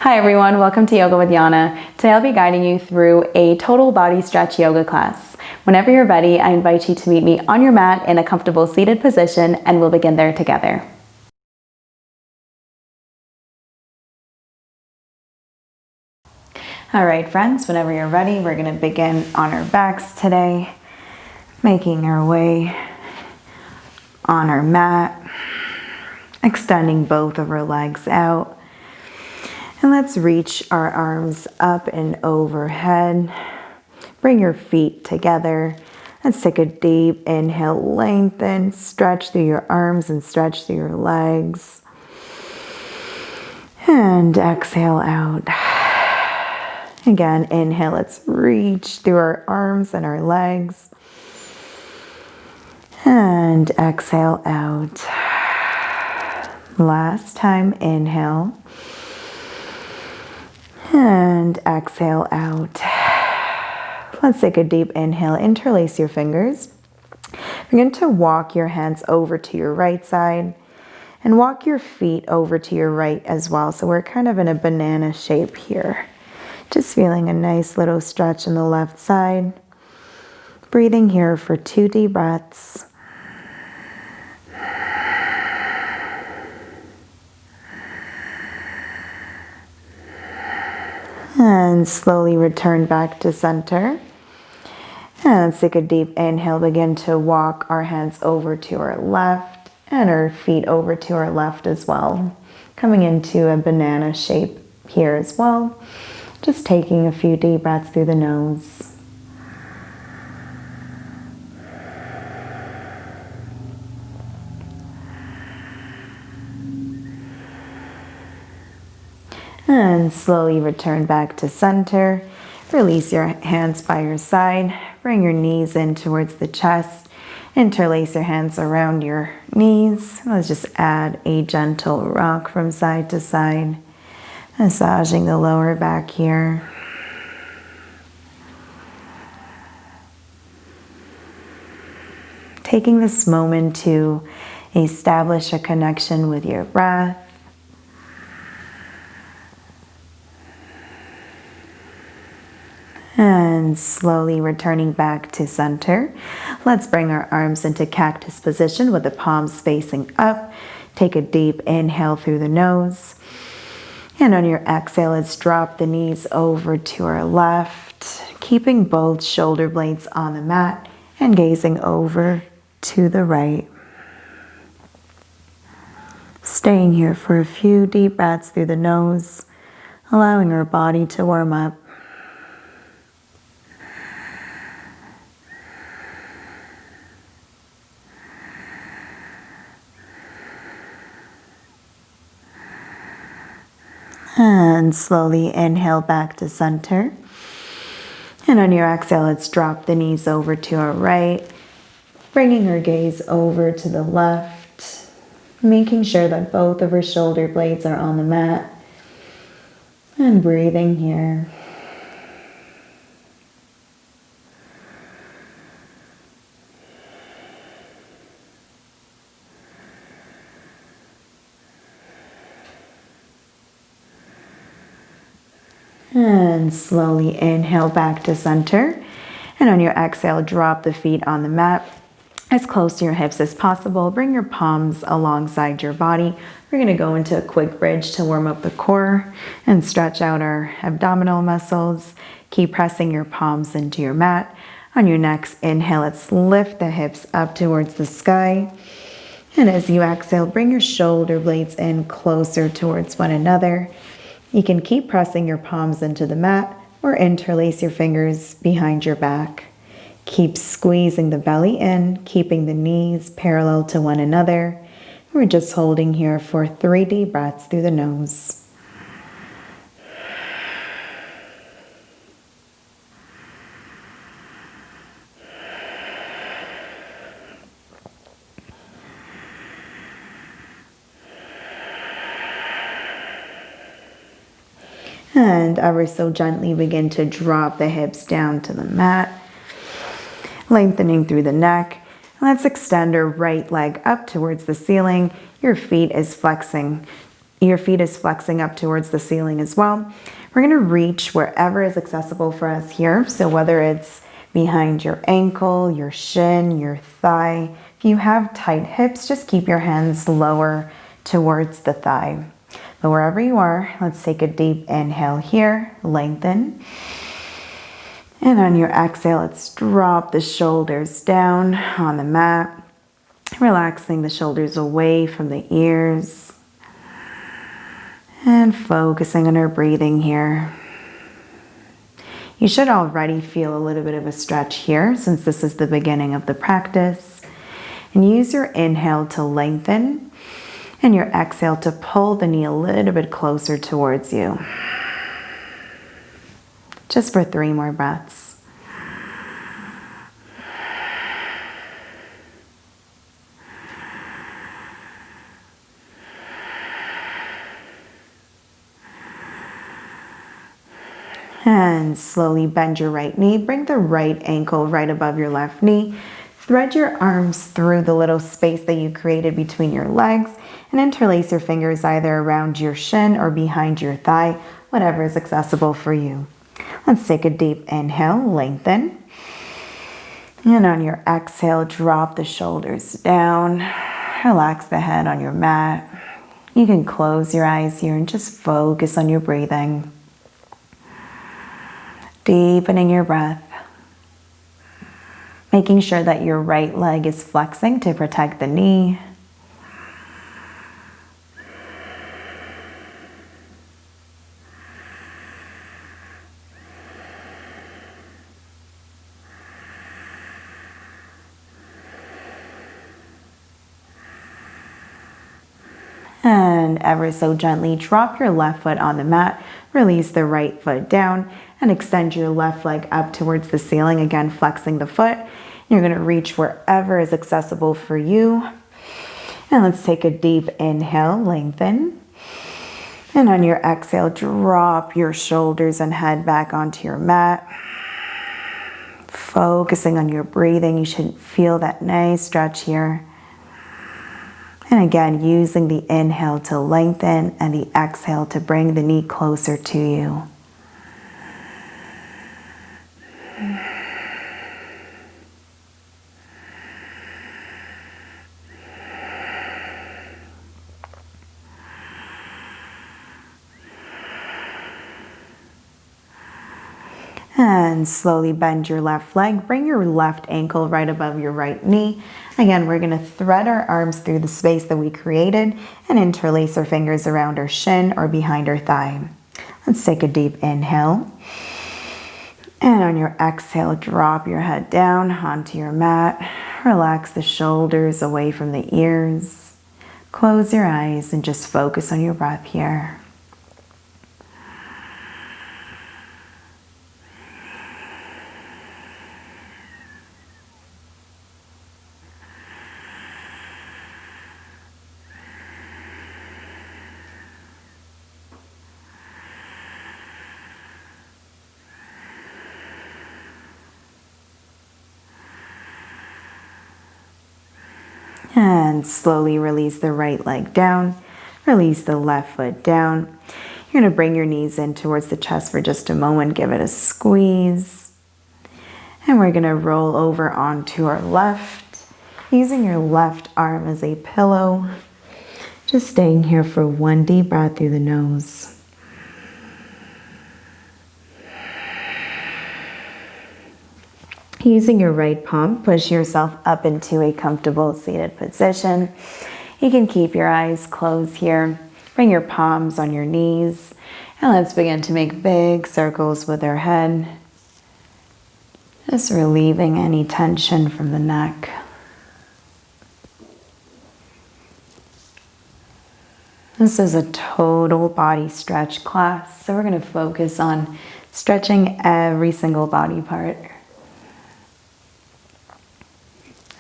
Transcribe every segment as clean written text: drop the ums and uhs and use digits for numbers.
Hi everyone, welcome to Yoga with Yana. Today I'll be guiding you through a total body stretch yoga class. Whenever you're ready, I invite you to meet me on your mat in a comfortable seated position and we'll begin there together. Alright friends, whenever you're ready, we're going to begin on our backs today, making our way on our mat, extending both of our legs out. And let's reach our arms up and overhead. Bring your feet together. Let's take a deep inhale, lengthen, stretch through your arms and stretch through your legs. And exhale out. Again, inhale, let's reach through our arms and our legs. And exhale out. Last time, inhale. And exhale out. Let's take a deep inhale, interlace your fingers. Begin to walk your hands over to your right side and walk your feet over to your right as well. So we're kind of in a banana shape here. Just feeling a nice little stretch in the left side. Breathing here for 2 deep breaths. And slowly return back to center. And let's take a deep inhale. Begin to walk our hands over to our left and our feet over to our left as well. Coming into a banana shape here as well. Just taking a few deep breaths through the nose. And slowly return back to center. Release your hands by your side. Bring your knees in towards the chest. Interlace your hands around your knees. Let's just add a gentle rock from side to side. Massaging the lower back here. Taking this moment to establish a connection with your breath. And slowly returning back to center. Let's bring our arms into cactus position with the palms facing up. Take a deep inhale through the nose. And on your exhale, let's drop the knees over to our left, keeping both shoulder blades on the mat and gazing over to the right. Staying here for a few deep breaths through the nose, allowing our body to warm up. And slowly inhale back to center. And on your exhale, let's drop the knees over to our right, bringing our gaze over to the left, making sure that both of our shoulder blades are on the mat, and breathing here. And slowly inhale back to center. And on your exhale, drop the feet on the mat as close to your hips as possible. Bring your palms alongside your body. We're going to go into a quick bridge to warm up the core and stretch out our abdominal muscles. Keep pressing your palms into your mat. On your next inhale, let's lift the hips up towards the sky. And as you exhale, bring your shoulder blades in closer towards one another. You can keep pressing your palms into the mat or interlace your fingers behind your back. Keep squeezing the belly in, keeping the knees parallel to one another. We're just holding here for 3 deep breaths through the nose. And ever so gently begin to drop the hips down to the mat, lengthening through the neck. Let's extend our right leg up towards the ceiling. Your feet is flexing Your feet is flexing up towards the ceiling as well. We're going to reach wherever is accessible for us here. So whether it's behind your ankle, your shin, your thigh. If you have tight hips, just keep your hands lower towards the thigh. But wherever you are, let's take a deep inhale here, lengthen. And on your exhale, let's drop the shoulders down on the mat, relaxing the shoulders away from the ears. And focusing on our breathing here. You should already feel a little bit of a stretch here since this is the beginning of the practice. And use your inhale to lengthen and your exhale to pull the knee a little bit closer towards you. Just for 3 more breaths. And slowly bend your right knee. Bring the right ankle right above your left knee. Thread your arms through the little space that you created between your legs and interlace your fingers either around your shin or behind your thigh, whatever is accessible for you. Let's take a deep inhale, lengthen. And on your exhale, drop the shoulders down. Relax the head on your mat. You can close your eyes here and just focus on your breathing. Deepening your breath. Making sure that your right leg is flexing to protect the knee. And ever so gently drop your left foot on the mat, release the right foot down, and extend your left leg up towards the ceiling, again flexing the foot. You're going to reach wherever is accessible for you. And let's take a deep inhale, lengthen. And on your exhale, drop your shoulders and head back onto your mat. Focusing on your breathing, you should feel that nice stretch here. And again, using the inhale to lengthen and the exhale to bring the knee closer to you. And slowly bend your left leg. Bring your left ankle right above your right knee. Again, we're going to thread our arms through the space that we created and interlace our fingers around our shin or behind our thigh. Let's take a deep inhale. And on your exhale, drop your head down onto your mat. Relax the shoulders away from the ears. Close your eyes and just focus on your breath here. And slowly release the right leg down. Release the left foot down. You're going to bring your knees in towards the chest for just a moment. Give it a squeeze. And we're going to roll over onto our left, using your left arm as a pillow. Just staying here for 1 deep breath through the nose. Using your right palm, push yourself up into a comfortable seated position. You can keep your eyes closed here. Bring your palms on your knees. And let's begin to make big circles with our head. Just relieving any tension from the neck. This is a total body stretch class, so we're going to focus on stretching every single body part.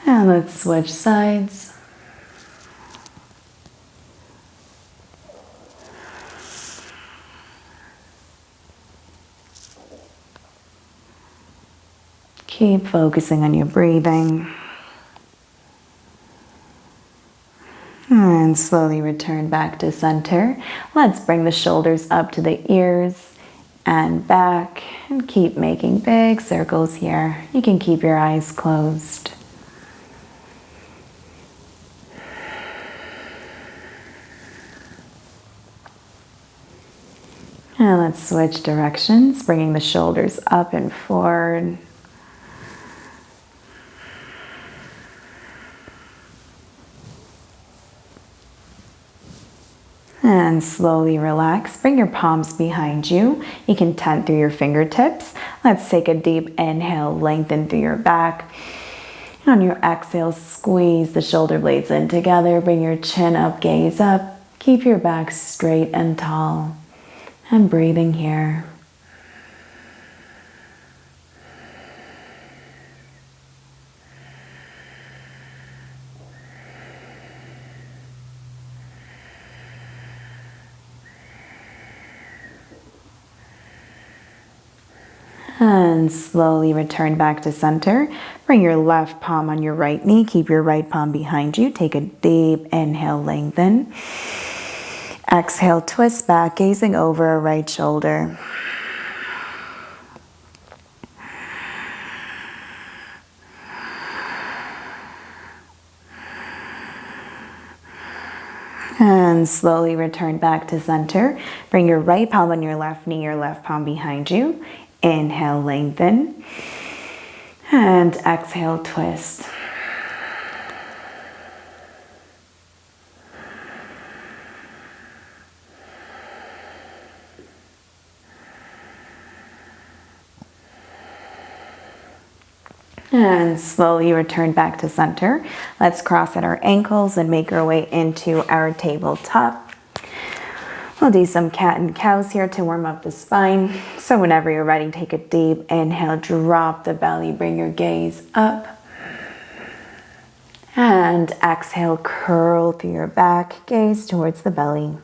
And let's switch sides. Keep focusing on your breathing. And And slowly return back to center. Let's bring the shoulders up to the ears and back, and keep making big circles here. You can keep your eyes closed. And let's switch directions, bringing the shoulders up and forward. And slowly relax. Bring your palms behind you. You can tent through your fingertips. Let's take a deep inhale, lengthen through your back. On your exhale, squeeze the shoulder blades in together. Bring your chin up, gaze up. Keep your back straight and tall. And breathing here. And slowly return back to center. Bring your left palm on your right knee. Keep your right palm behind you. Take a deep inhale, lengthen. Exhale, twist back, gazing over a right shoulder. And slowly return back to center. Bring your right palm on your left knee, your left palm behind you. Inhale, lengthen. And exhale, twist. And slowly return back to center. Let's cross at our ankles and make our way into our tabletop. We'll do some cat and cows here to warm up the spine. So whenever you're ready, take a deep inhale, drop the belly, bring your gaze up. And exhale, curl through your back, gaze towards the belly.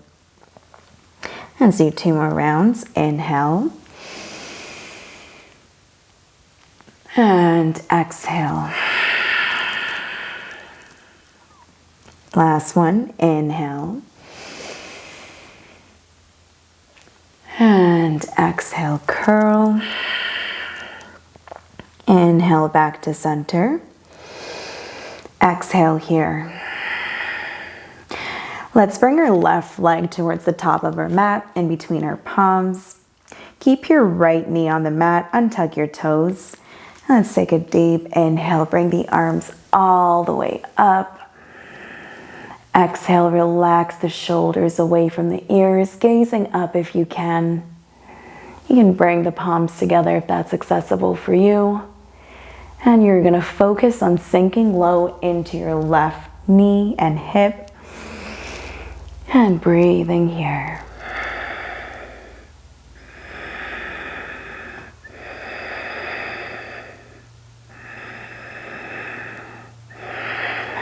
And do 2 more rounds. Inhale. And exhale. Last one, inhale. And exhale, curl. Inhale back to center. Exhale here. Let's bring our left leg towards the top of our mat in between our palms. Keep your right knee on the mat, untuck your toes. Let's take a deep inhale, bring the arms all the way up. Exhale, relax the shoulders away from the ears, gazing up if you can. You can bring the palms together if that's accessible for you. And you're gonna focus on sinking low into your left knee and hip. And breathing here.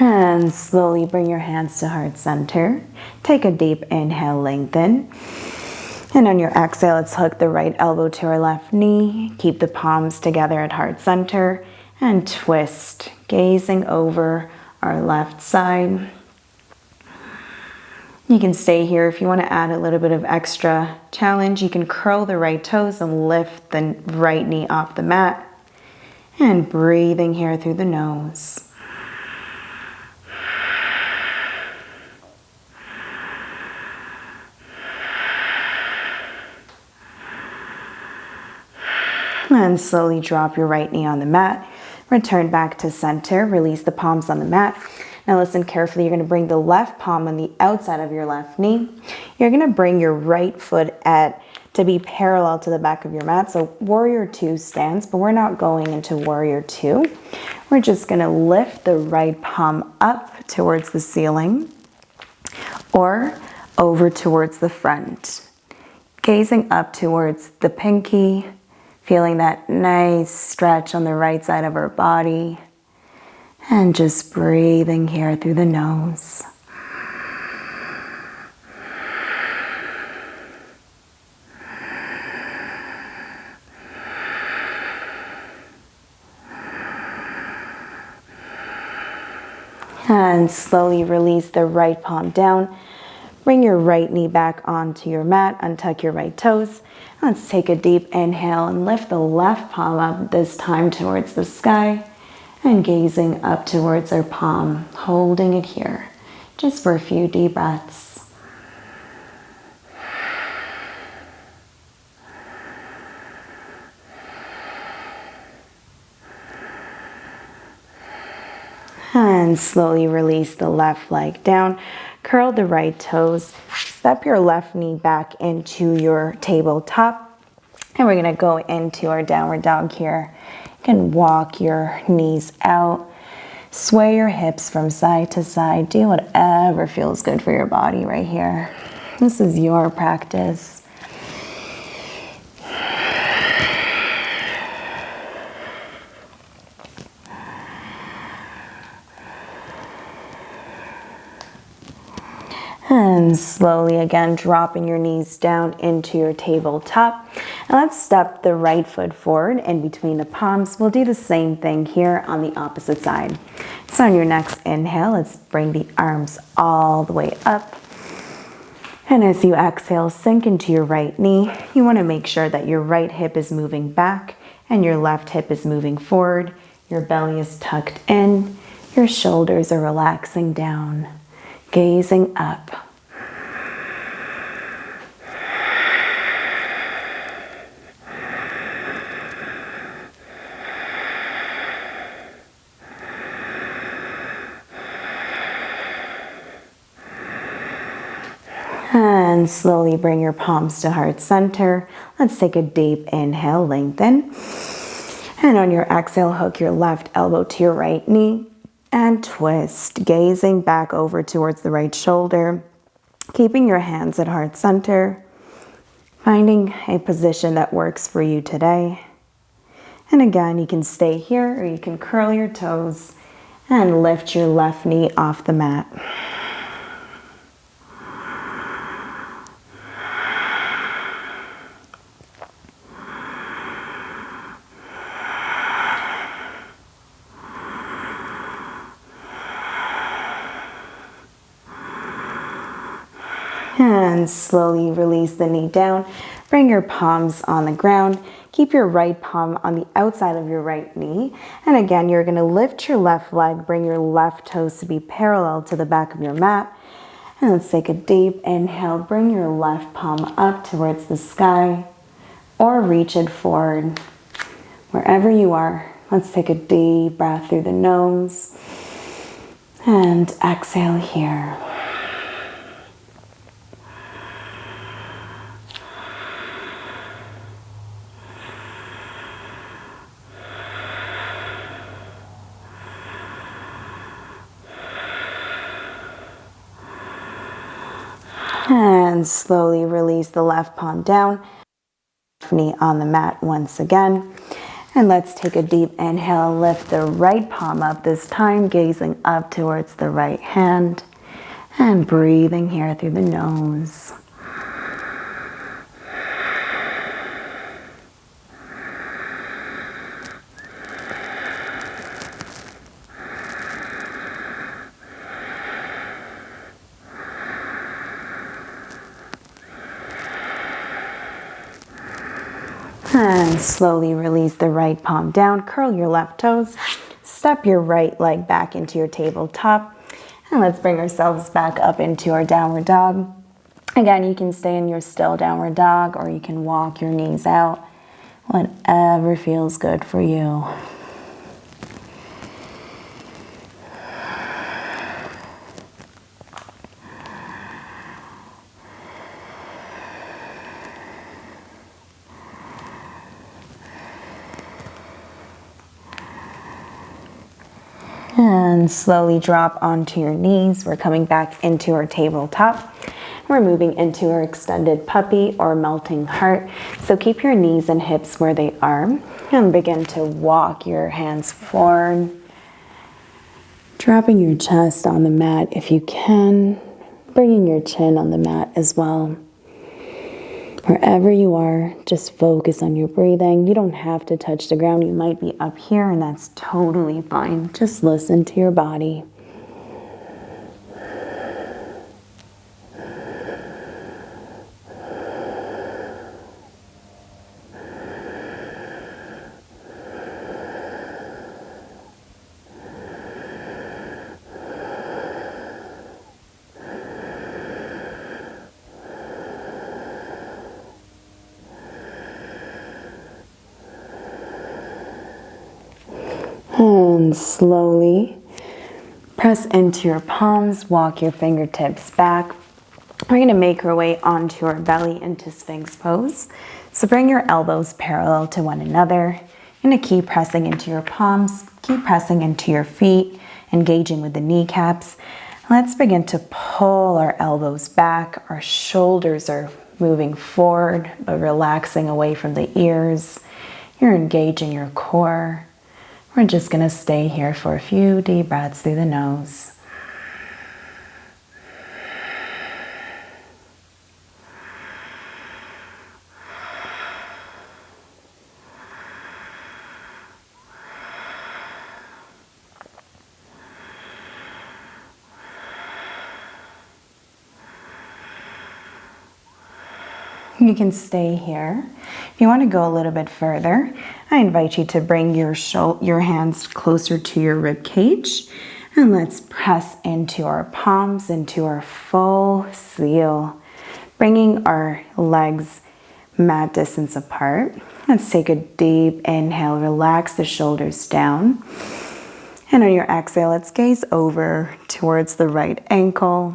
And slowly bring your hands to heart center. Take a deep inhale, lengthen. And on your exhale, let's hook the right elbow to our left knee. Keep the palms together at heart center and twist, gazing over our left side. You can stay here if you want to add a little bit of extra challenge. You can curl the right toes and lift the right knee off the mat. And breathing here through the nose. And slowly drop your right knee on the mat. Return back to center. Release the palms on the mat. Now listen carefully. You're going to bring the left palm on the outside of your left knee. You're going to bring your right foot to be parallel to the back of your mat. So warrior 2 stance, but we're not going into warrior 2. We're just going to lift the right palm up towards the ceiling or over towards the front. Gazing up towards the pinky. Feeling that nice stretch on the right side of our body. And just breathing here through the nose. And slowly release the right palm down. Bring your right knee back onto your mat. Untuck your right toes. Let's take a deep inhale and lift the left palm up, this time towards the sky. And gazing up towards our palm, holding it here. Just for a few deep breaths. And slowly release the left leg down. Curl the right toes. Step your left knee back into your tabletop. And we're gonna go into our downward dog here. You can walk your knees out. Sway your hips from side to side. Do whatever feels good for your body right here. This is your practice. And slowly again, dropping your knees down into your tabletop. And let's step the right foot forward in between the palms. We'll do the same thing here on the opposite side. So on your next inhale, let's bring the arms all the way up. And as you exhale, sink into your right knee. You want to make sure that your right hip is moving back and your left hip is moving forward. Your belly is tucked in. Your shoulders are relaxing down. Gazing up. And slowly bring your palms to heart center. Let's take a deep inhale, lengthen. And on your exhale, hook your left elbow to your right knee. And twist, gazing back over towards the right shoulder, keeping your hands at heart center, finding a position that works for you today. And again, you can stay here or you can curl your toes and lift your left knee off the mat. And slowly release the knee down. Bring your palms on the ground. Keep your right palm on the outside of your right knee. And again, you're going to lift your left leg. Bring your left toes to be parallel to the back of your mat. And let's take a deep inhale. Bring your left palm up towards the sky or reach it forward. Wherever you are, let's take a deep breath through the nose and exhale here. And slowly release the left palm down, knee on the mat once again. And let's take a deep inhale, lift the right palm up, this time gazing up towards the right hand and breathing here through the nose. And slowly release the right palm down, curl your left toes, step your right leg back into your tabletop, and let's bring ourselves back up into our downward dog. Again, you can stay in your still downward dog or you can walk your knees out, whatever feels good for you. And slowly drop onto your knees. We're coming back into our tabletop. We're moving into our extended puppy or melting heart. So keep your knees and hips where they are and begin to walk your hands forward. Dropping your chest on the mat if you can. Bringing your chin on the mat as well. Wherever you are, just focus on your breathing. You don't have to touch the ground. You might be up here and that's totally fine. Just listen to your body. And slowly press into your palms, walk your fingertips back. We're going to make our way onto our belly into Sphinx pose. So bring your elbows parallel to one another. You're going to keep pressing into your palms, keep pressing into your feet, engaging with the kneecaps. Let's begin to pull our elbows back. Our shoulders are moving forward, but relaxing away from the ears. You're engaging your core. We're just going to stay here for a few deep breaths through the nose. You can stay here. If you want to go a little bit further, I invite you to bring your hands closer to your rib cage, and let's press into our palms, into our full seal, bringing our legs mat distance apart. Let's take a deep inhale, relax the shoulders down, and on your exhale, let's gaze over towards the right ankle.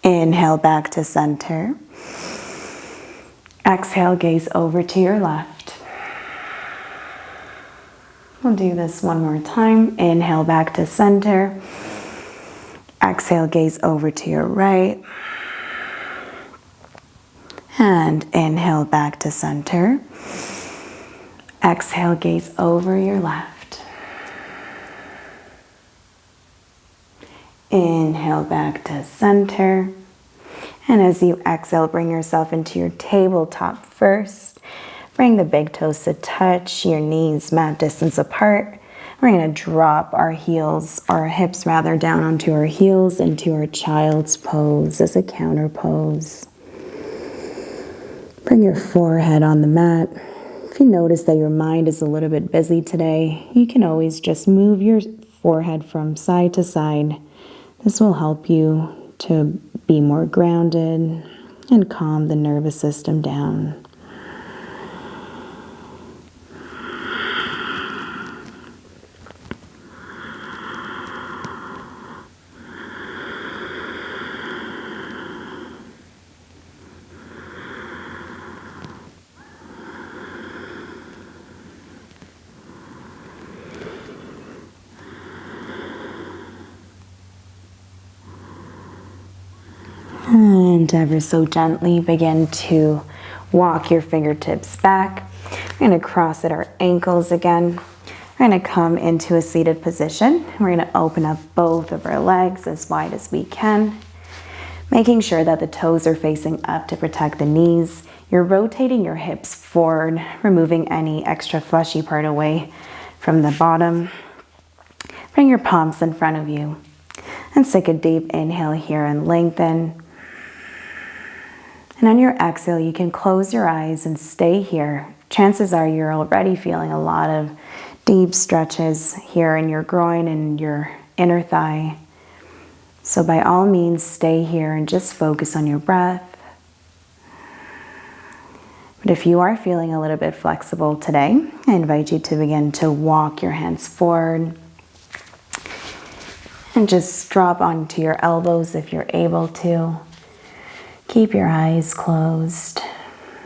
Inhale back to center. Exhale, gaze over to your left. We'll do this one more time. Inhale back to center. Exhale, gaze over to your right. And inhale back to center. Exhale, gaze over your left. Inhale back to center. And as you exhale, bring yourself into your tabletop first. Bring the big toes to touch, your knees mat distance apart. We're going to drop our heels, our hips rather, down onto our heels into our child's pose as a counter pose. Bring your forehead on the mat. If you notice that your mind is a little bit busy today, you can always just move your forehead from side to side. This will help you to be more grounded and calm the nervous system down. And ever so gently begin to walk your fingertips back. We're going to cross at our ankles again. We're going to come into a seated position. We're going to open up both of our legs as wide as we can, making sure that the toes are facing up to protect the knees. You're rotating your hips forward, removing any extra fleshy part away from the bottom. Bring your palms in front of you and take a deep inhale here and lengthen. And on your exhale, you can close your eyes and stay here. Chances are you're already feeling a lot of deep stretches here in your groin and your inner thigh. So by all means, stay here and just focus on your breath. But if you are feeling a little bit flexible today, I invite you to begin to walk your hands forward and just drop onto your elbows if you're able to. Keep your eyes closed,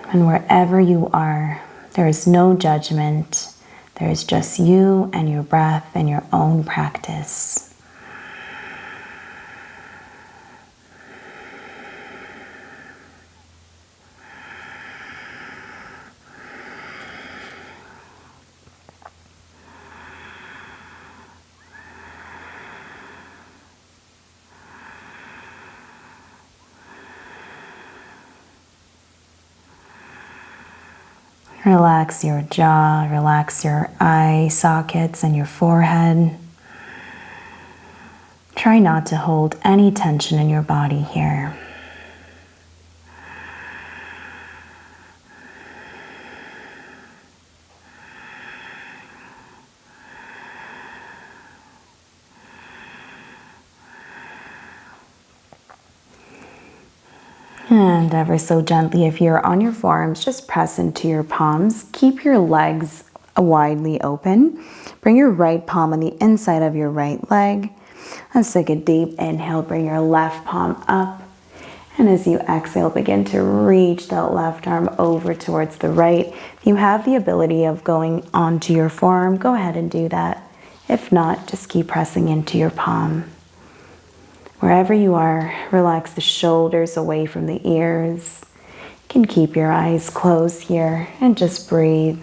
and wherever you are, there is no judgment. There is just you and your breath and your own practice. Relax your jaw, relax your eye sockets and your forehead. Try not to hold any tension in your body here. And ever so gently, if you're on your forearms, just press into your palms. Keep your legs widely open. Bring your right palm on the inside of your right leg. Let's take a deep inhale. Bring your left palm up. And as you exhale, begin to reach that left arm over towards the right. If you have the ability of going onto your forearm, go ahead and do that. If not, just keep pressing into your palm. Wherever you are, relax the shoulders away from the ears. You can keep your eyes closed here and just breathe.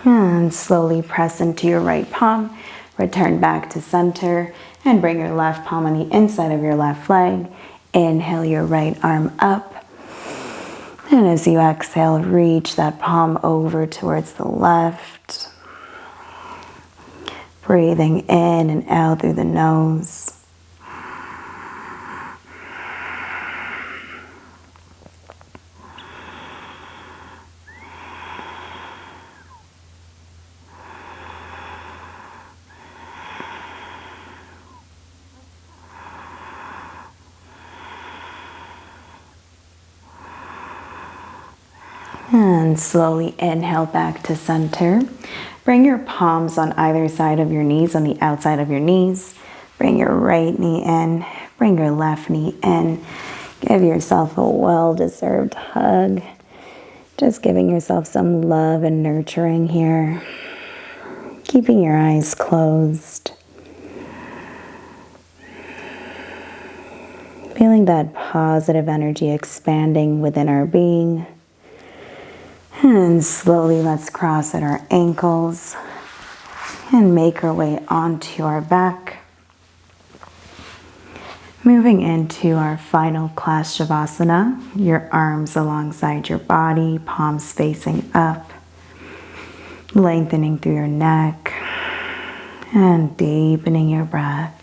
And slowly press into your right palm. Return back to center and bring your left palm on the inside of your left leg. Inhale your right arm up. And as you exhale, reach that palm over towards the left. Breathing in and out through the nose. And slowly inhale back to center. Bring your palms on either side of your knees, on the outside of your knees. Bring your right knee in, bring your left knee in. Give yourself a well-deserved hug. Just giving yourself some love and nurturing here. Keeping your eyes closed. Feeling that positive energy expanding within our being. And slowly let's cross at our ankles and make our way onto our back. Moving into our final class Shavasana, your arms alongside your body, palms facing up, lengthening through your neck and deepening your breath.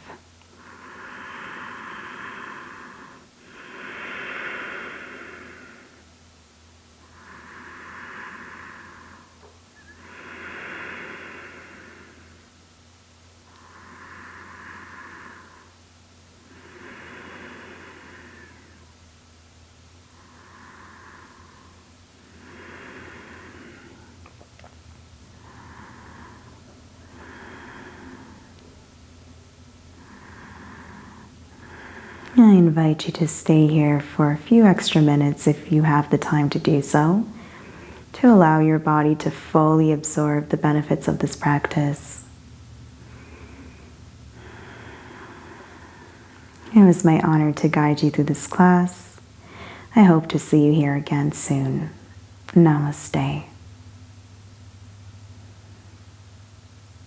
I invite you to stay here for a few extra minutes if you have the time to do so, to allow your body to fully absorb the benefits of this practice. It was my honor to guide you through this class. I hope to see you here again soon. Namaste.